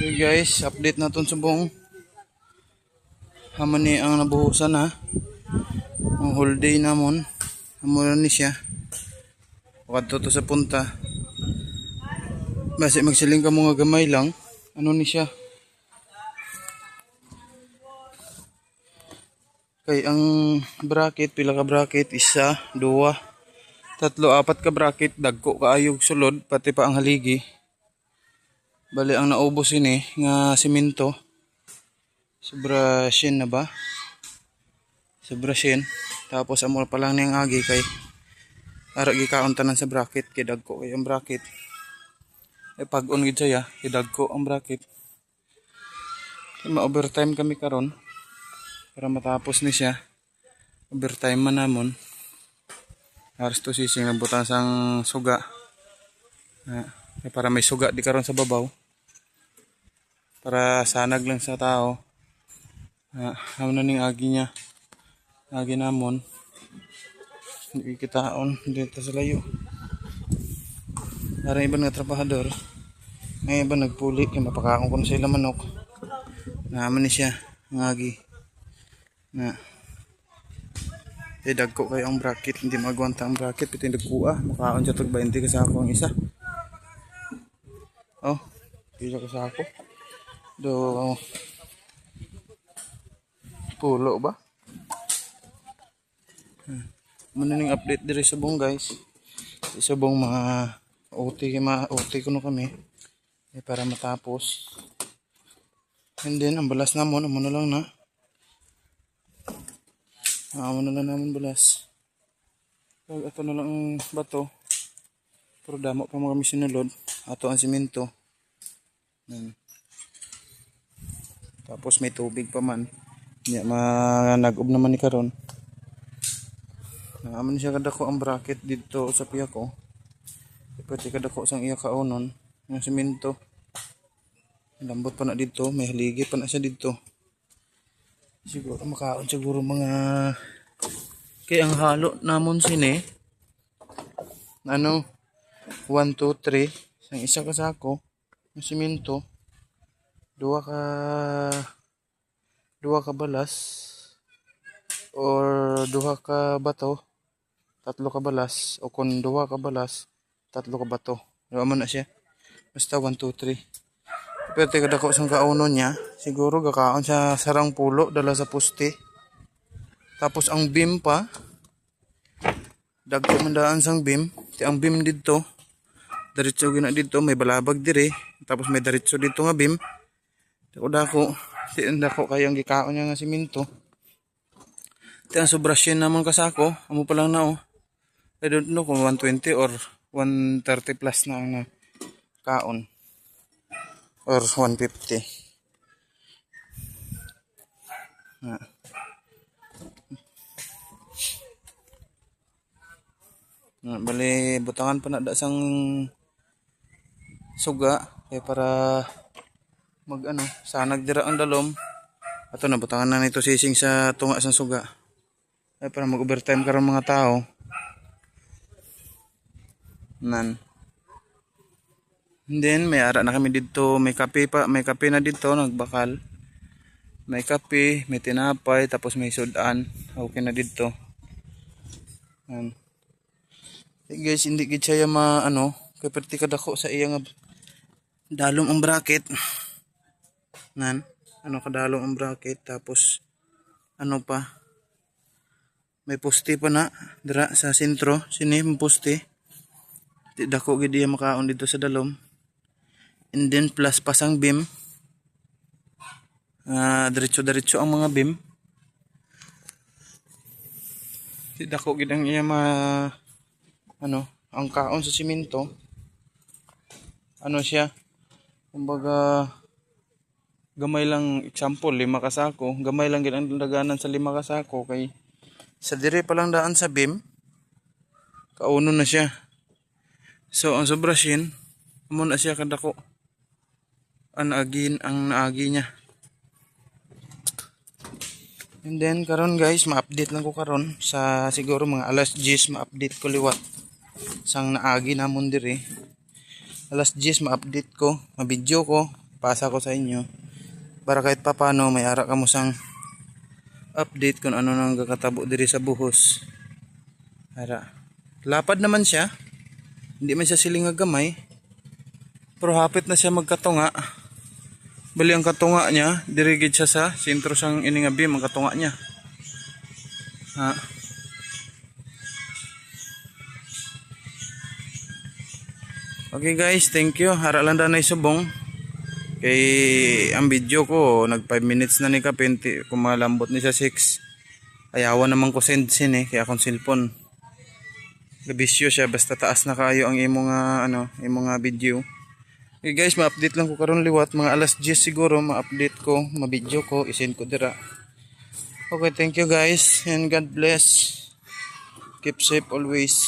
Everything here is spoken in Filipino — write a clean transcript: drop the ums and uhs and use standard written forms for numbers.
Okay guys, update natin sa buong haman ni ang nabuhusan ha. Ang whole day namon. Amuna ni siya. Wakadto to sa punta. Basi magsiling ka mga gamay lang. Ano ni siya? Kay ang bracket, pila ka bracket, isa, duwa, tatlo, apat ka bracket, dagko kaayog sulod, pati pa ang haligi. Bali ang naubos ini nga simento. Sobra shin na ba? Sobra shin. Tapos amo pa lang niyang agi kay ara gikaon tanan sa bracket kay dagko kay ang bracket. E pag-on gid saya, kay dagko ang bracket. Ma-overtime kami karon para matapos ni siya. Overtime man namon. Haros to sising nabutan sang suga. Para may suga di karon sa babaw. Para sanag lang sa tao. Ano na ning agi niya. Agi namon. Hindi kitaon dito sa layo. Para iban nga trabahador. May iba nagpuli kay mapakaon ko na sila manok. Naman ni siya ngagi. Na dagko kayo ang bracket, hindi magwanta ang bracket, pito yung dagkuha, makaon siya tag 20 ka sa ako ang isa. Oh, pila ka sa ako. Do pulo ba? Muna ning update diri sa bong guys. Sa bong mga OT kuno kami. Para matapos. And then ang balas namon, amo na lang na. Amo na lang naman balas. Ito na lang ang bato. Pero damo pa mga kami sinulod. Ato ang simento. Tapos may tubig pa man. Nag-ub naman ni karon. Naaman siya kadako ang bracket dito sa piya ko. Pwede kadako sang iya kaunon. Yung simento. Lambot pa na dito. May haligi pa na siya dito. Siguro makaon siguro mga kay ang halo namon sini. Ano? 1, 2, 3. Sang isa ka sako. Yung simento. Duwa ka balas or duha ka bato, tatlo ka balas, o kung duha ka balas, tatlo ka bato. Naman na siya. Basta 1, 2, 3. Pwede kada ko sang kauno niya, siguro gakaon siya sarang pulo dala sa puste. Tapos ang beam pa, dagko mandaan sang beam. Ang beam dito, diretso gina dito, may balabag dire. Tapos may diretso dito nga beam. Dako kayang gikaon niya nga simento. Ang sobra siya naman kasako. Amo pa lang na oh. I don't know kung 120 or 130 plus na ang kaon. Or 150. Bali butangan pa na da sang suga para sanag dira ang dalom. Ato na butangan na nito sising sa tunga sang suga. Para mag-overtime karon mga tao. And then may ara na kami dito, may kape na dito, nagbakal. May kape, may tinapay, tapos may sudan. Okay na dito. Guys, hindi gid siya kay perti kadako sa iyang dalom ang bracket. Kadalong ang bracket, tapos pa may poste pa na dira sa sentro, sini may poste. Dako gid iya makaon dito sa dalom. And then plus pasang beam. Diretso ang mga beam. Dako gid ang iya ang kaon sa simento. Siya? Kumbaga gamay lang, example 5 ka sako, gamay lang gid ang daganan sa 5 ka sako kay sa dire pa lang daan sa beam kauno na siya. So ang sobra shin amo na siya kadako. Ang naagi niya. And then karon guys, ma-update lang ko karon sa siguro mga alas 10 ma-update ko liwat sang naagi namon dire. Alas 10 ma-update ko, ma-video ko pasa ko sa inyo para kahit papano may ara ka mo sang update kung ano nang kakatabo diri sa buhos. Ara. Lapad naman siya. Hindi man siya silingag gamay. Pero hapit na siya magkatunga. Bali ang katunga niya, dirigid siya sa sentro sang ining beam ang katunga niya. Ha. Okay guys, thank you. Hara lang na subong. Kay ang video ko nag 5 minutes na ni kapinti, kung malambot ni sa 6. Ayawan naman ko send sin kaya akong cellphone. Gabisyo siya basta taas na kayo ang imong imong video. Okay guys, ma-update lang ko karon liwat mga alas 10 siguro, ma-update ko, ma-video ko, isend ko dira. Okay, thank you guys and God bless. Keep safe always.